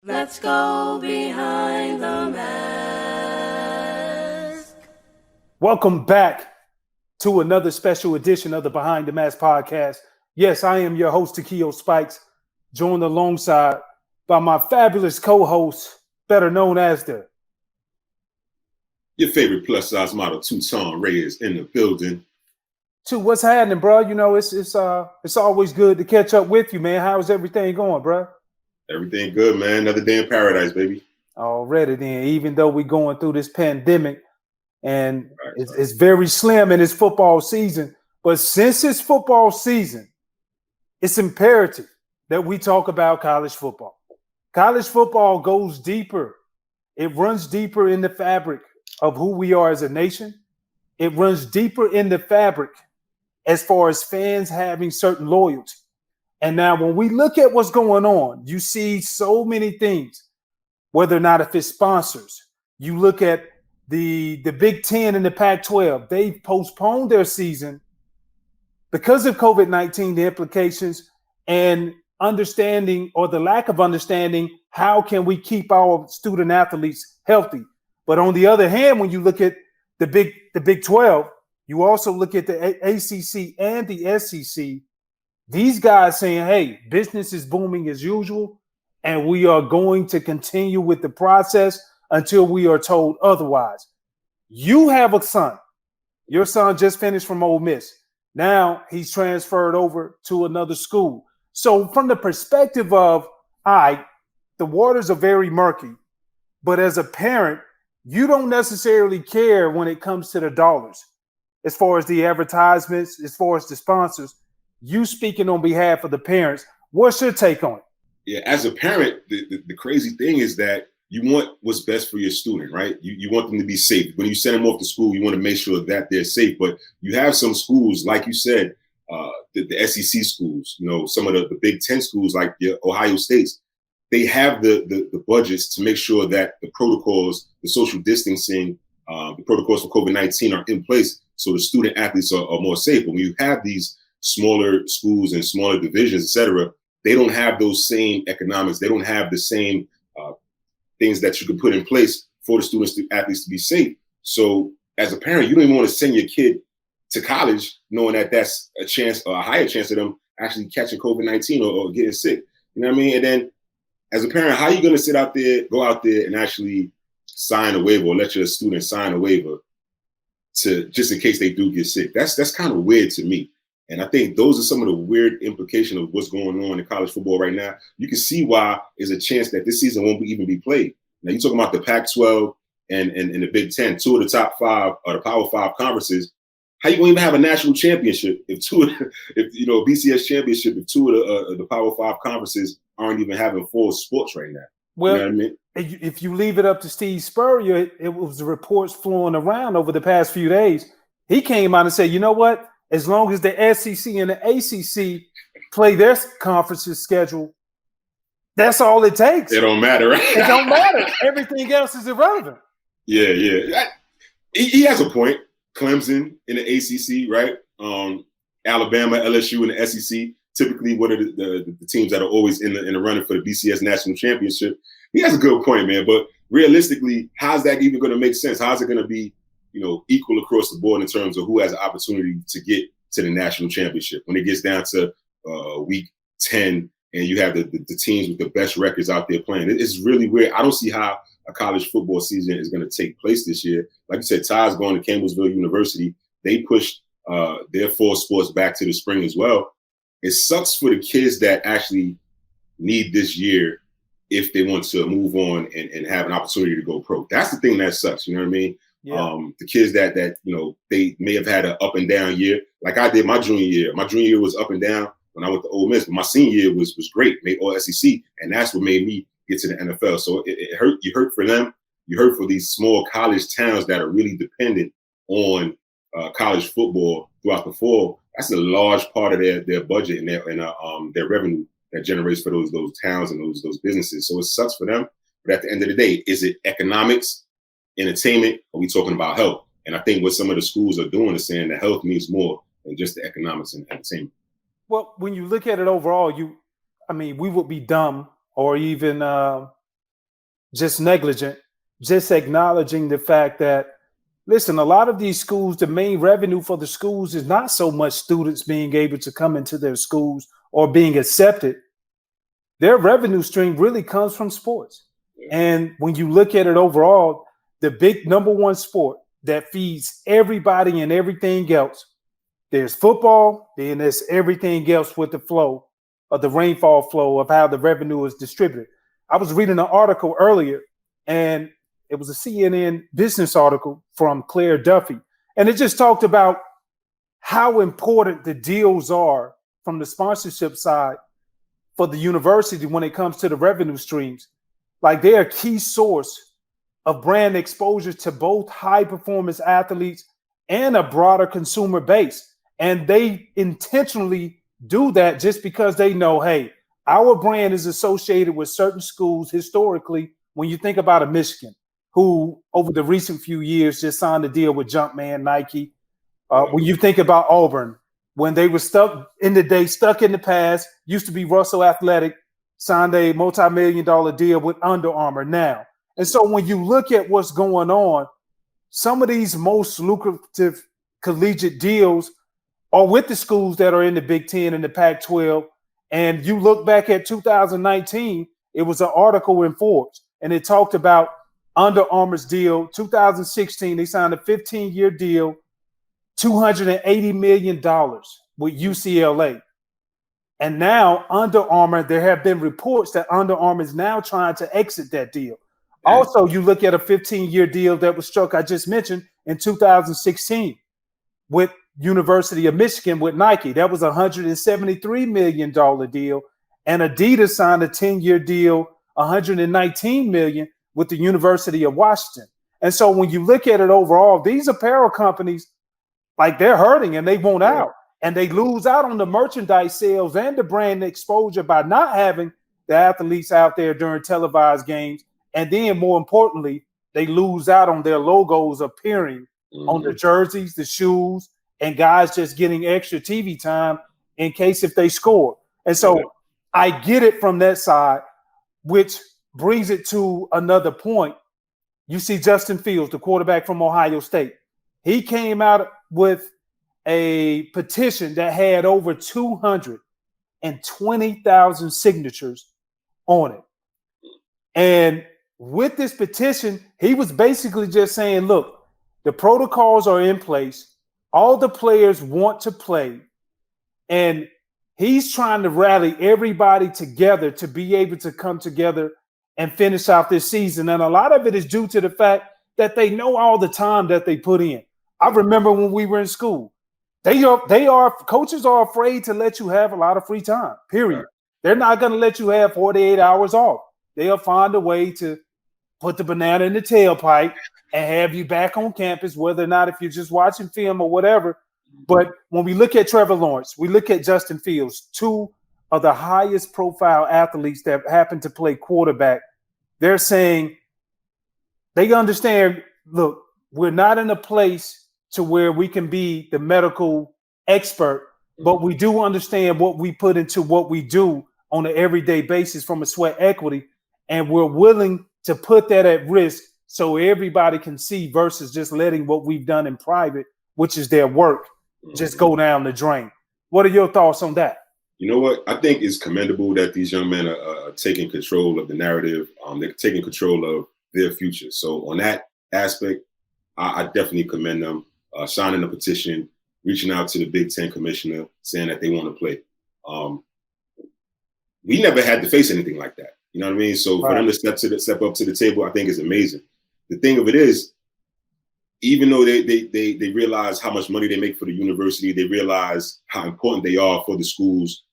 Let's go behind the mask. Welcome back to another special edition of the Behind the Mask podcast. Yes, I am your host, Takeo Spikes, joined alongside by my fabulous co-host, better known as your favorite plus size model, Tutan, Reyes in the building. What's happening, bro? You know, it's always good to catch up with you, man. How's everything going, bro? Everything good, man. Another day in paradise, baby. Already then, even though we're going through this pandemic and it's very slim in this football season, but since it's football season, it's imperative that we talk about college football. College football goes deeper. It runs deeper in the fabric of who we are as a nation. It runs deeper in the fabric as far as fans having certain loyalty. And now when we look at what's going on, you see so many things, whether or not if it's sponsors. You look at the Big Ten and the Pac-12. They've postponed their season because of COVID-19, the implications, and understanding or the lack of understanding, how can we keep our student athletes healthy? But on the other hand, when you look at the Big 12, you also look at the ACC and the SEC. These guys saying, hey, business is booming as usual, and we are going to continue with the process until we are told otherwise. You have a son. Your son just finished from Ole Miss. Now he's transferred over to another school. So from the perspective of, all right, the waters are very murky, but as a parent, you don't necessarily care when it comes to the dollars, as far as the advertisements, as far as the sponsors. You speaking on behalf of the parents, what's your take on it? Yeah, as a parent, the crazy thing is that you want what's best for your student, right? You want them to be safe. When you send them off to school, you want to make sure that they're safe. But you have some schools, like you said, the SEC schools, you know, some of the Big Ten schools like the Ohio States, they have the budgets to make sure that the protocols, the social distancing, the protocols for COVID-19 are in place so the student athletes are more safe. But when you have these smaller schools and smaller divisions, et cetera, they don't have those same economics. They don't have the same things that you can put in place for the students, athletes to be safe. So as a parent, you don't even want to send your kid to college knowing that that's a chance, or a higher chance of them actually catching COVID-19 or getting sick. You know what I mean? And then as a parent, how are you going to go out there and actually sign a waiver or let your student sign a waiver to just in case they do get sick? That's kind of weird to me. And I think those are some of the weird implications of what's going on in college football right now. You can see why there's a chance that this season won't even be played. Now, you're talking about the Pac-12 and the Big Ten, two of the top five or the Power Five conferences. How you going to even have a national championship if BCS championship if two of the Power Five conferences aren't even having full sports right now? Well, you know what I mean? If you leave it up to Steve Spurrier, it was the reports flowing around over the past few days. He came out and said, you know what? As long as the SEC and the ACC play their conferences schedule, that's all it takes. It don't matter, right? It don't matter. Everything else is irrelevant. Yeah. He has a point. Clemson in the ACC, right? Alabama, LSU in the SEC. Typically, what are the teams that are always in the running for the BCS national championship? He has a good point, man. But realistically, how's that even going to make sense? How's it going to be, equal across the board in terms of who has an opportunity to get to the national championship when it gets down to week 10 and you have the teams with the best records out there playing? It's really weird. I don't see how a college football season is going to take place this year. Like you said, Ty's going to Campbellsville University. They pushed their fall sports back to the spring as well. It sucks for the kids that actually need this year if they want to move on and have an opportunity to go pro. That's the thing that sucks. You know what I mean? Yeah. The kids that they may have had an up and down year, like I did my junior year. My junior year was up and down when I went to Ole Miss, but my senior year was great, made all SEC, and that's what made me get to the NFL. So it hurt. You hurt for them. You hurt for these small college towns that are really dependent on college football throughout the fall. That's a large part of their budget and their revenue that generates for those towns and those businesses. So it sucks for them. But at the end of the day, is it economics, entertainment? Or are we talking about health? And I think what some of the schools are doing is saying that health means more than just the economics and entertainment. Well, when you look at it overall, we would be dumb or even just negligent, just acknowledging the fact that, listen, a lot of these schools, the main revenue for the schools is not so much students being able to come into their schools or being accepted. Their revenue stream really comes from sports. And when you look at it overall, the big number one sport that feeds everybody and everything else, there's football, then there's everything else with the flow of the rainfall flow of how the revenue is distributed. I was reading an article earlier, and it was a CNN business article from Claire Duffy. And it just talked about how important the deals are from the sponsorship side for the university when it comes to the revenue streams. Like, they're a key source of brand exposure to both high performance athletes and a broader consumer base. And they intentionally do that just because they know, hey, our brand is associated with certain schools historically. When you think about a Michigan, who over the recent few years just signed a deal with Jumpman, Nike. When you think about Auburn, when they were stuck in the past, used to be Russell Athletic, signed a multi-million-dollar deal with Under Armour now. And so when you look at what's going on, some of these most lucrative collegiate deals are with the schools that are in the Big Ten and the Pac-12. And you look back at 2019, it was an article in Forbes, and it talked about Under Armour's deal. 2016, they signed a 15-year deal, $280 million with UCLA. And now Under Armour, there have been reports that Under Armour is now trying to exit that deal. Also, you look at a 15-year deal that was struck, I just mentioned, in 2016 with University of Michigan with Nike. That was a $173 million deal. And Adidas signed a 10-year deal, $119 million with the University of Washington. And so when you look at it overall, these apparel companies, like, they're hurting and they want out. And they lose out on the merchandise sales and the brand exposure by not having the athletes out there during televised games. And then, more importantly, they lose out on their logos appearing on the jerseys, the shoes, and guys just getting extra TV time in case if they score. And so I get it from that side, which brings it to another point. You see Justin Fields, the quarterback from Ohio State. He came out with a petition that had over 220,000 signatures on it. And with this petition, he was basically just saying, look, the protocols are in place. All the players want to play. And he's trying to rally everybody together to be able to come together and finish out this season. And a lot of it is due to the fact that they know all the time that they put in. I remember when we were in school, coaches are afraid to let you have a lot of free time, period. They're not going to let you have 48 hours off. They'll find a way to put the banana in the tailpipe and have you back on campus, whether or not if you're just watching film or whatever. But when we look at Trevor Lawrence, we look at Justin Fields, two of the highest profile athletes that happen to play quarterback. They're saying they understand, look, we're not in a place to where we can be the medical expert, but we do understand what we put into what we do on an everyday basis from a sweat equity. And we're willing to put that at risk so everybody can see versus just letting what we've done in private, which is their work, just go down the drain. What are your thoughts on that? You know what? I think it's commendable that these young men are taking control of the narrative. They're taking control of their future. So on that aspect, I definitely commend them. Signing a petition, reaching out to the Big Ten commissioner, saying that they want to play. We never had to face anything like that. You know what I mean? So for them to step up to the table, I think is amazing. The thing of it is, even though they realize how much money they make for the university, they realize how important they are for the schools.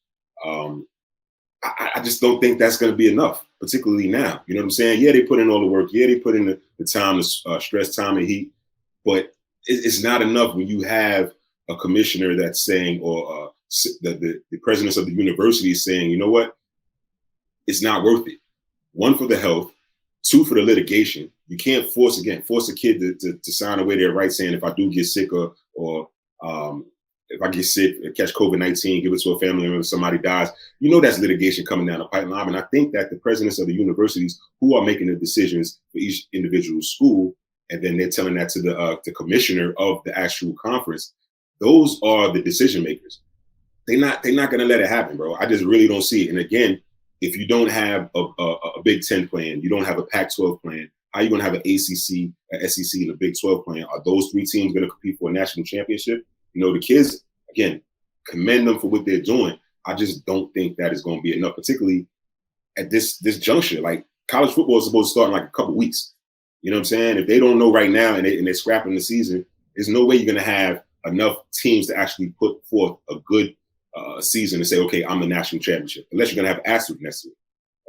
I just don't think that's going to be enough, particularly now. You know what I'm saying? Yeah, they put in all the work. Yeah, they put in the time, the stress, time, and heat. But it's not enough when you have a commissioner that's saying, or the presidents of the university is saying, you know what? It's not worth it. One, for the health. Two, for the litigation. You can't force a kid to sign away their rights saying, if I do get sick or if I get sick, catch COVID-19, give it to a family member, somebody dies, that's litigation coming down the pipeline. And I think that the presidents of the universities who are making the decisions for each individual school, and then they're telling that to the commissioner of the actual conference, those are the decision makers. They're not going to let it happen, bro. I just really don't see it. And again, if you don't have a Big Ten plan, you don't have a Pac-12 plan, how are you going to have an ACC, an SEC, and a Big 12 plan? Are those three teams going to compete for a national championship? The kids, again, commend them for what they're doing. I just don't think that is going to be enough, particularly at this juncture. Like, college football is supposed to start in like a couple weeks. You know what I'm saying? If they don't know right now and they're scrapping the season, there's no way you're going to have enough teams to actually put forth a good season and say, okay, I'm the national championship, unless you're going to have asterisk next to it.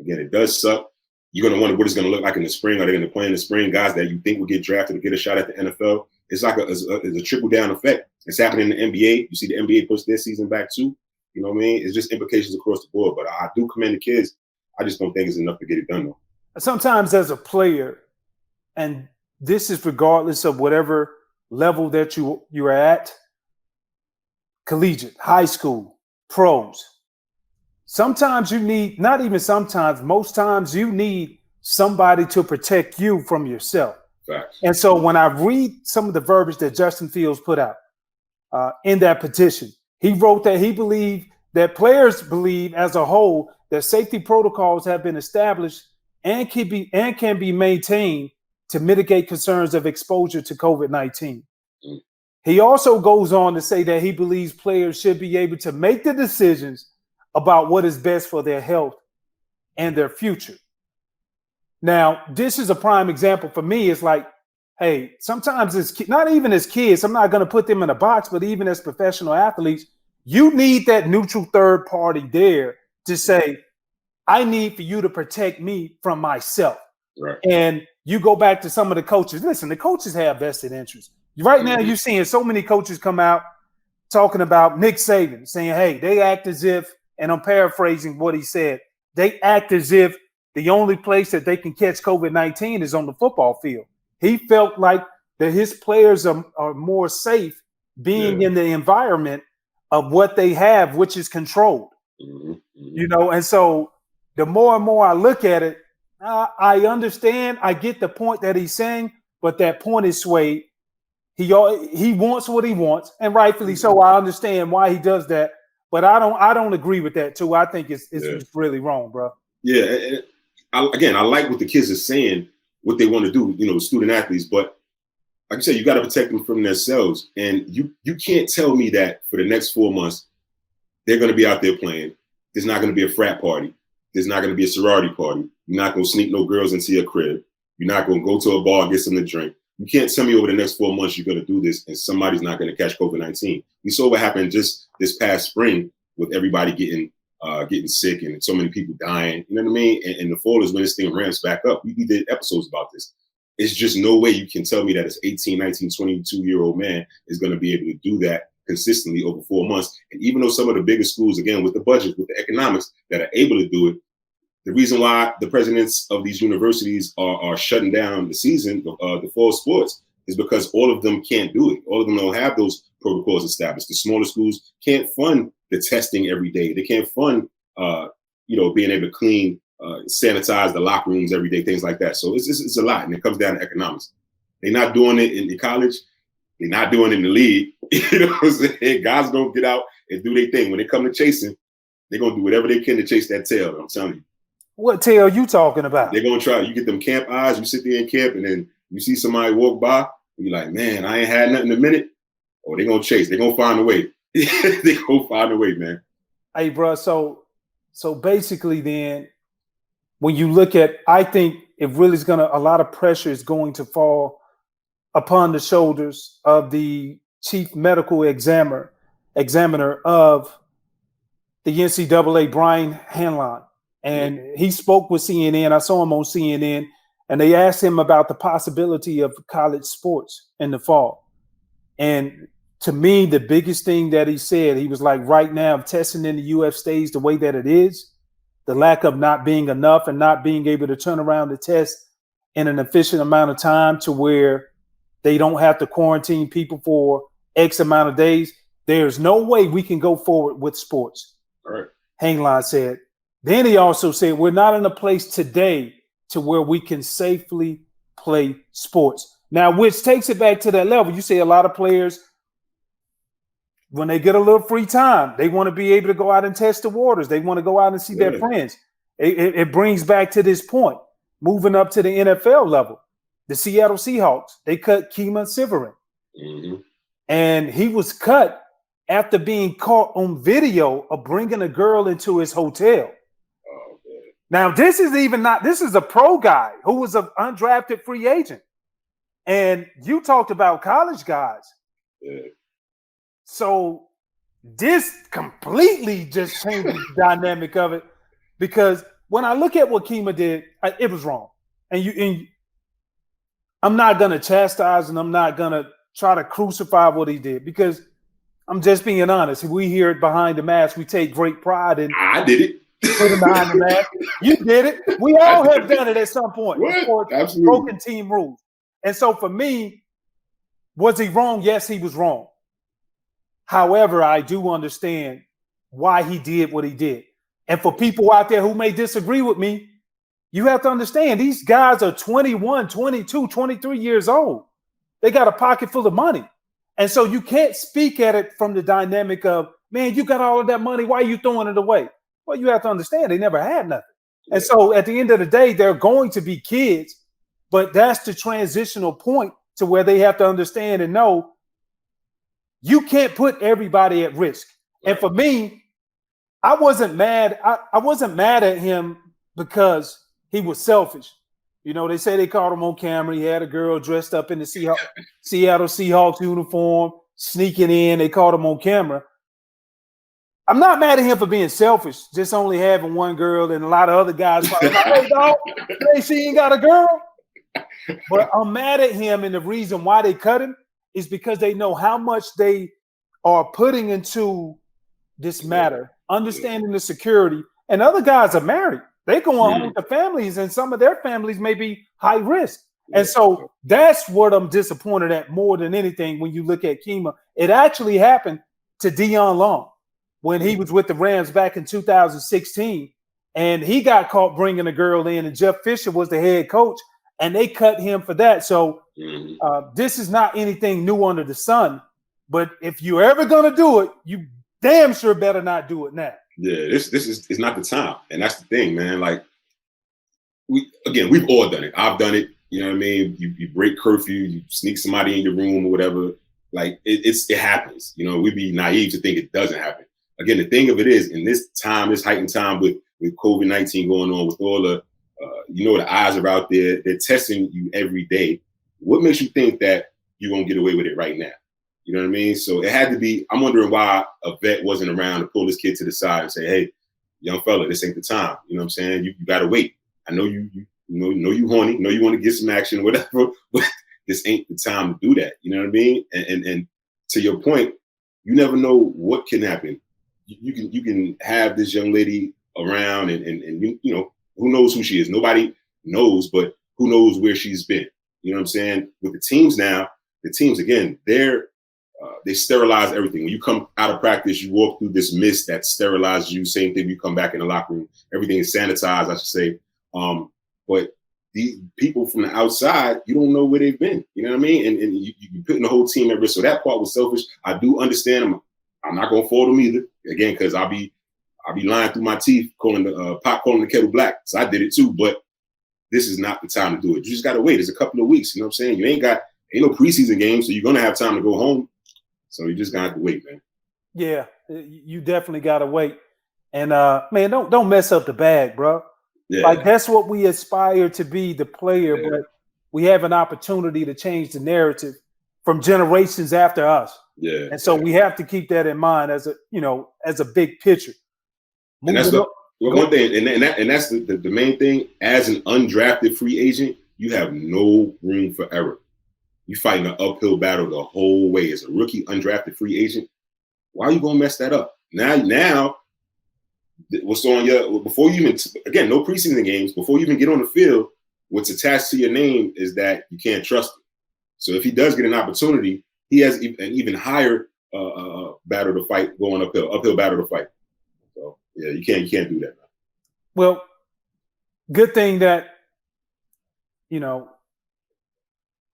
Again, it does suck. You're going to wonder what it's going to look like in the spring. Are they going to play in the spring? Guys that you think will get drafted to get a shot at the NFL. It's like a trickle-down effect. It's happening in the NBA. You see the NBA push their season back too. You know what I mean? It's just implications across the board. But I do commend the kids. I just don't think it's enough to get it done, though. Sometimes as a player, and this is regardless of whatever level that you're at, collegiate, high school, pros, sometimes you need, not even sometimes, most times you need somebody to protect you from yourself. Facts. And so when I read some of the verbiage that Justin Fields put out in that petition, he wrote that he believed that players believe as a whole that safety protocols have been established and can be maintained to mitigate concerns of exposure to COVID-19. Mm. He also goes on to say that he believes players should be able to make the decisions about what is best for their health and their future. Now, this is a prime example for me. It's like, hey, sometimes it's not even as kids, I'm not going to put them in a box, but even as professional athletes, you need that neutral third party there to say, I need for you to protect me from myself. Right. And you go back to some of the coaches. Listen, the coaches have vested interests. Right now, you're seeing so many coaches come out talking about Nick Saban, saying, hey, they act as if, and I'm paraphrasing what he said, they act as if the only place that they can catch COVID-19 is on the football field. He felt like that his players are more safe being in the environment of what they have, which is controlled. Mm-hmm. And so the more and more I look at it, I understand, I get the point that he's saying, but that point is swayed. He wants what he wants, and rightfully so. I understand why he does that, but I don't agree with that too. I think it's really wrong, bro. Yeah. I like what the kids are saying, what they want to do, student athletes. But like I said, you got to protect them from themselves. And you can't tell me that for the next 4 months, they're going to be out there playing. There's not going to be a frat party. There's not going to be a sorority party. You're not going to sneak no girls into your crib. You're not going to go to a bar and get something to drink. You can't tell me over the next 4 months you're going to do this and somebody's not going to catch COVID-19. We saw what happened just this past spring with everybody getting sick and so many people dying. You know what I mean? And the fall is when this thing ramps back up. We did episodes about this. It's just no way you can tell me that this 18, 19, 22-year-old man is going to be able to do that consistently over 4 months. And even though some of the bigger schools, again, with the budget, with the economics that are able to do it, the reason why the presidents of these universities are shutting down the season, the fall sports, is because all of them can't do it. All of them don't have those protocols established. The smaller schools can't fund the testing every day. They can't fund, being able to clean, sanitize the locker rooms every day, things like that. So it's a lot, and it comes down to economics. They're not doing it in the college. They're not doing it in the league. You know what I'm saying? Guys don't get out and do their thing. When they come to chasing, they're going to do whatever they can to chase that tail. I'm telling you. What tail you talking about? They're going to try. You get them camp eyes. You sit there in camp, and then you see somebody walk by, and you're like, man, I ain't had nothing in a minute. Or they're going to chase. They're going to find a way. They're going to find a way, man. Hey, bro, so basically then, when you look at, I think it really is a lot of pressure is going to fall upon the shoulders of the chief medical examiner of the NCAA, Brian Hanlon. And he spoke with CNN. I saw him on CNN, and they asked him about the possibility of college sports in the fall. And to me, the biggest thing that he said, he was like, right now, testing in the UF stays the way that it is, the lack of not being enough and not being able to turn around the test in an efficient amount of time to where they don't have to quarantine people for X amount of days. There's no way we can go forward with sports. All right. Hangline said. Then he also said, we're not in a place today to where we can safely play sports. Now, which takes it back to that level. You say a lot of players, when they get a little free time, they want to be able to go out and test the waters. They want to go out and see their friends. It brings back to this point, moving up to the NFL level. The Seattle Seahawks, they cut Kima Severin. Mm-hmm. And he was cut after being caught on video of bringing a girl into his hotel. Oh, man. Now, this is a pro guy who was an undrafted free agent. And you talked about college guys. Yeah. So this completely just changes the dynamic of it, because when I look at what Kima did, it was wrong. And I'm not going to chastise and I'm not going to try to crucify what he did, because I'm just being honest. We here at Behind the Mask, we take great pride in. I did it. Putting behind the mask. You did it. We all have done it at some point. Absolutely. Broken team rules. And so for me, was he wrong? Yes, he was wrong. However, I do understand why he did what he did. And for people out there who may disagree with me, you have to understand these guys are 21, 22, 23 years old. They got a pocket full of money. And so you can't speak at it from the dynamic of, man, you got all of that money. Why are you throwing it away? Well, you have to understand they never had nothing. And so at the end of the day, they're going to be kids, but that's the transitional point to where they have to understand and know you can't put everybody at risk. And for me, I wasn't mad. I wasn't mad at him because he was selfish. You know, they say they caught him on camera. He had a girl dressed up in the Seattle Seahawks uniform, sneaking in. They caught him on camera. I'm not mad at him for being selfish, just only having one girl, and a lot of other guys probably like, hey, dog, hey, she ain't got a girl. But I'm mad at him, and the reason why they cut him is because they know how much they are putting into this matter, understanding the security. And other guys are married. They go on home with their families, and some of their families may be high risk. And so that's what I'm disappointed at more than anything when you look at Kima. It actually happened to Dion Long when he was with the Rams back in 2016, and he got caught bringing a girl in, and Jeff Fisher was the head coach, and they cut him for that. So this is not anything new under the sun, but if you're ever going to do it, you damn sure better not do it now. Yeah, this is not the time. And that's the thing, man. Like, we've all done it. I've done it. You know what I mean? You break curfew, you sneak somebody in your room or whatever. Like, it happens. You know, we'd be naive to think it doesn't happen. Again, the thing of it is, in this time, this heightened time with COVID-19 going on, with all the, the eyes are out there, they're testing you every day. What makes you think that you're going to get away with it right now? You know what I mean? So it had to be, I'm wondering why a vet wasn't around to pull this kid to the side and say, hey, young fella, this ain't the time. You know what I'm saying? You got to wait. I know you horny, know you want to get some action or whatever, but this ain't the time to do that. You know what I mean? And to your point, you never know what can happen. You can have this young lady around and you know, who knows who she is? Nobody knows, but who knows where she's been? You know what I'm saying? With the teams now, again, they sterilize everything. When you come out of practice, you walk through this mist that sterilizes you. Same thing, you come back in the locker room. Everything is sanitized, I should say. But these people from the outside, you don't know where they've been. You know what I mean? And you're putting the whole team at risk. So that part was selfish. I do understand. I'm not gonna fault them either. Again, because I'll be lying through my teeth, calling the kettle black. So I did it too. But this is not the time to do it. You just gotta wait. It's a couple of weeks. You know what I'm saying? You ain't no preseason games, so you're gonna have time to go home. So you just gotta have to wait, man. Yeah, you definitely gotta wait. And man, don't mess up the bag, bro. Yeah. Like, that's what we aspire to be, the player, but we have an opportunity to change the narrative from generations after us. Yeah. And so we have to keep that in mind as a big picture. And that's one thing, and that's the main thing. As an undrafted free agent, you have no room for error. You're fighting an uphill battle the whole way. As a rookie undrafted free agent, why are you gonna mess that up? Now, what's on your, before you even, again, no preseason games, before you even get on the field, what's attached to your name is that you can't trust him. So if he does get an opportunity, he has an even higher battle to fight going uphill battle to fight. So yeah, you can't do that, man. Well, good thing that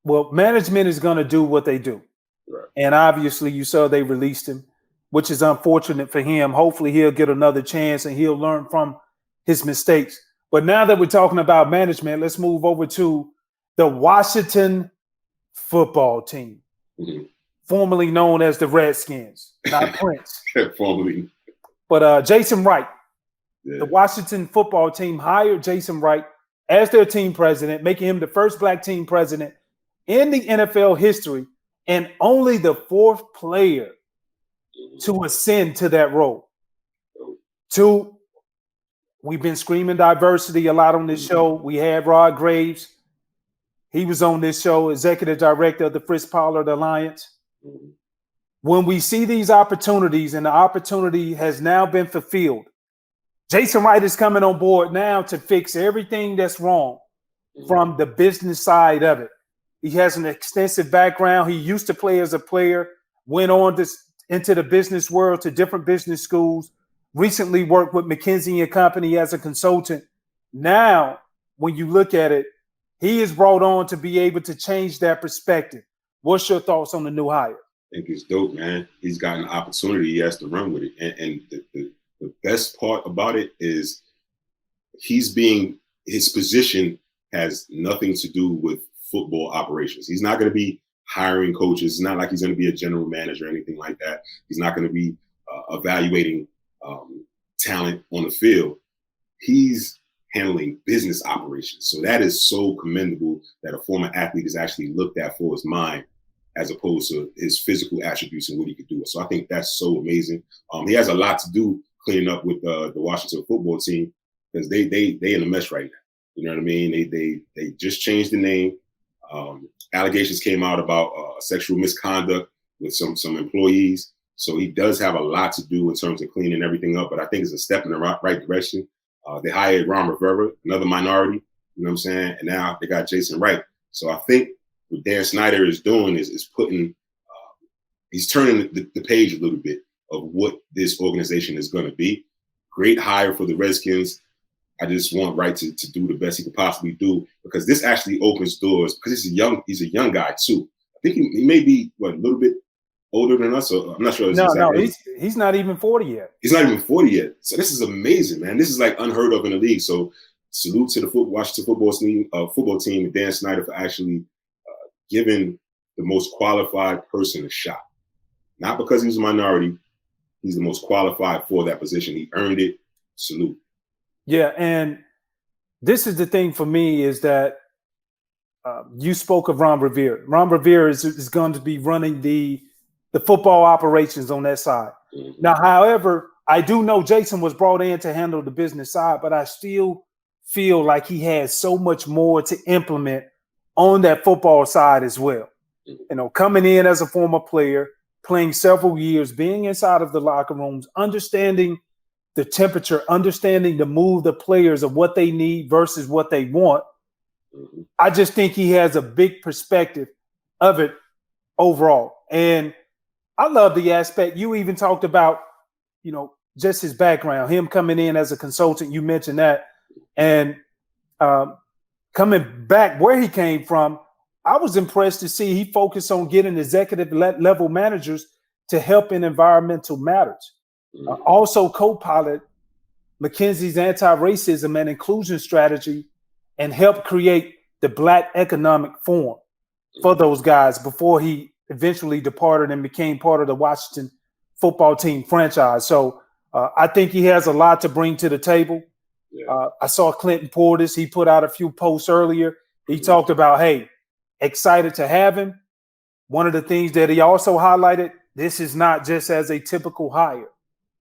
management is going to do what they do. Right. And obviously you saw they released him, which is unfortunate for him. Hopefully he'll get another chance and he'll learn from his mistakes. But now that we're talking about management, let's move over to the Washington football team, formerly known as the Redskins, not Prince. Formerly. But Jason Wright, the Washington football team hired Jason Wright as their team president, making him the first black team president in the NFL history and only the fourth player to ascend to that role. Two, we've been screaming diversity a lot on this show. We had Rod Graves. He was on this show, executive director of the Fritz Pollard Alliance. When we see these opportunities and the opportunity has now been fulfilled, Jason Wright is coming on board now to fix everything that's wrong from the business side of it. He has an extensive background. He used to play as a player, went on into the business world to different business schools, recently worked with McKinsey & Company as a consultant. Now, when you look at it, he is brought on to be able to change that perspective. What's your thoughts on the new hire? I think it's dope, man. He's got an opportunity. He has to run with it. And the best part about it is his position has nothing to do with football operations. He's not going to be hiring coaches. It's not like he's going to be a general manager or anything like that. He's not going to be evaluating talent on the field. He's handling business operations. So that is so commendable that a former athlete is actually looked at for his mind as opposed to his physical attributes and what he could do. So I think that's so amazing. He has a lot to do cleaning up with the Washington football team because they in a mess right now. You know what I mean? They just changed the name. Allegations came out about sexual misconduct with some employees. So he does have a lot to do in terms of cleaning everything up. But I think it's a step in the right direction. They hired Ron Rivera, another minority. You know what I'm saying? And now they got Jason Wright. So I think what Dan Snyder is doing is putting he's turning the page a little bit of what this organization is going to be. Great hire for the Redskins. I just want Wright to do the best he could possibly do because this actually opens doors because he's a young guy too. I think he may be a little bit older than us. So I'm not sure. He's not even 40 yet. He's not even 40 yet. So this is amazing, man. This is like unheard of in the league. So salute to the Washington football team and Dan Snyder for actually giving the most qualified person a shot. Not because he was a minority. He's the most qualified for that position. He earned it. Salute. Yeah, and this is the thing for me is that you spoke of Ron Rivera. Ron Rivera is going to be running the football operations on that side. Mm-hmm. Now, however, I do know Jason was brought in to handle the business side, but I still feel like he has so much more to implement on that football side as well. Mm-hmm. You know, coming in as a former player, playing several years, being inside of the locker rooms, understanding the temperature, understanding the move the players of what they need versus what they want. Mm-hmm. I just think he has a big perspective of it overall. And I love the aspect you even talked about, just his background, him coming in as a consultant. You mentioned that. And coming back where he came from, I was impressed to see he focused on getting executive level managers to help in environmental matters. Also co-pilot McKinsey's anti-racism and inclusion strategy and help create the Black Economic Forum for those guys before he eventually departed and became part of the Washington football team franchise. So I think he has a lot to bring to the table. Yeah. I saw Clinton Portis. He put out a few posts earlier. He talked about, hey, excited to have him. One of the things that he also highlighted, this is not just as a typical hire.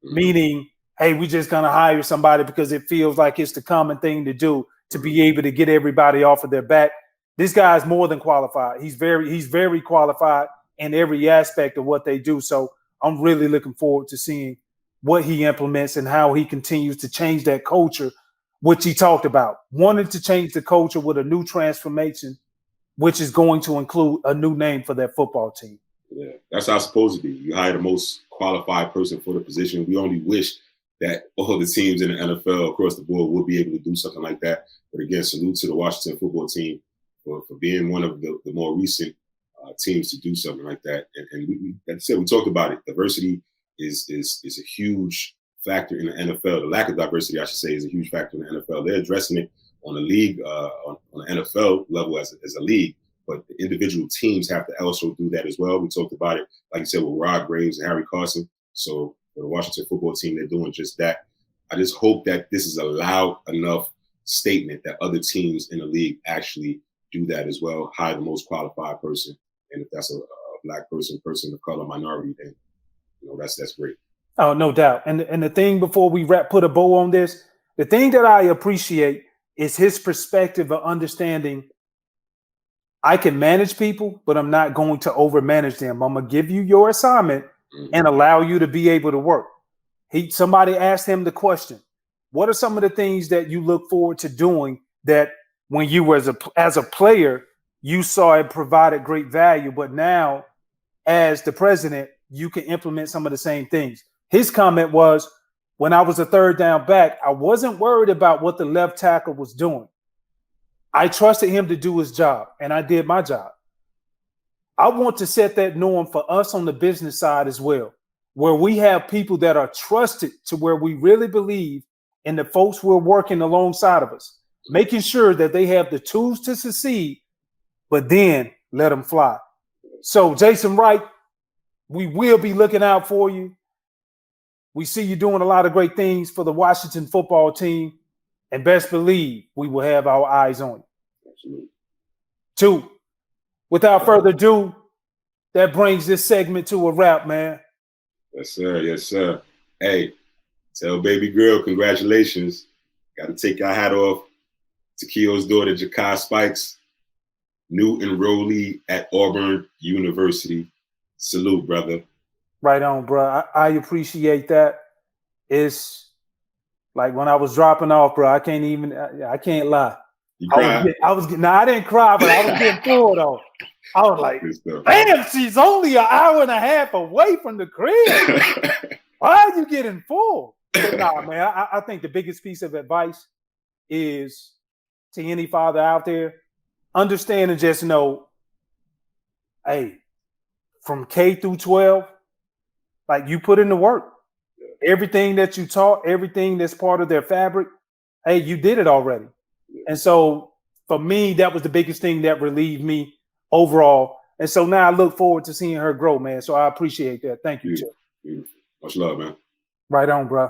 Meaning, hey, we're just going to hire somebody because it feels like it's the common thing to do to be able to get everybody off of their back. This guy is more than qualified. He's very qualified in every aspect of what they do. So I'm really looking forward to seeing what he implements and how he continues to change that culture, which he talked about. Wanted to change the culture with a new transformation, which is going to include a new name for that football team. Yeah, that's how it's supposed to be. You hire the most qualified person for the position. We only wish that all the teams in the NFL across the board would be able to do something like that. But again, salute to the Washington football team for being one of the more recent teams to do something like that. And we, like I said, we talked about it. Diversity is a huge factor in the NFL. The lack of diversity, I should say, is a huge factor in the NFL. They're addressing it on the league, on the NFL level as a league. But the individual teams have to also do that as well. We talked about it, like you said, with Rod Graves and Harry Carson. So for the Washington football team, they're doing just that. I just hope that this is a loud enough statement that other teams in the league actually do that as well. Hire the most qualified person. And if that's a black person of color, minority, then that's great. Oh, no doubt. And the thing before we put a bow on this, the thing that I appreciate is his perspective of understanding I can manage people, but I'm not going to overmanage them. I'm going to give you your assignment and allow you to be able to work. Somebody asked him the question, what are some of the things that you look forward to doing that when you were as a player, you saw it provided great value, but now as the president, you can implement some of the same things. His comment was, when I was a third down back, I wasn't worried about what the left tackle was doing. I trusted him to do his job, and I did my job. I want to set that norm for us on the business side as well, where we have people that are trusted to where we really believe in the folks we're working alongside of us, making sure that they have the tools to succeed, but then let them fly. So, Jason Wright, we will be looking out for you. We see you doing a lot of great things for the Washington football team. And best believe we will have our eyes on you. Absolutely. 2, without further ado, that brings this segment to a wrap, man. Yes, sir. Yes, sir. Hey, tell baby girl congratulations. Got to take your hat off. Takeo's daughter, Takeo Spikes, new enrollee at Auburn University. Salute, brother. Right on, bro. I appreciate that. It's like when I was dropping off, bro, I can't lie. You cried? I didn't cry, but I was getting full though. I was like, damn, she's only an hour and a half away from the crib. Why are you getting full? But nah, man, I think the biggest piece of advice is to any father out there, understand and just know, hey, from K through 12, like you put in the work. Everything that you taught, everything that's part of their fabric, hey, you did it already. And so for me, that was the biggest thing that relieved me overall. And so now I look forward to seeing her grow, man. So I appreciate that. Thank you, Chip. Much love, man. Right on, bro.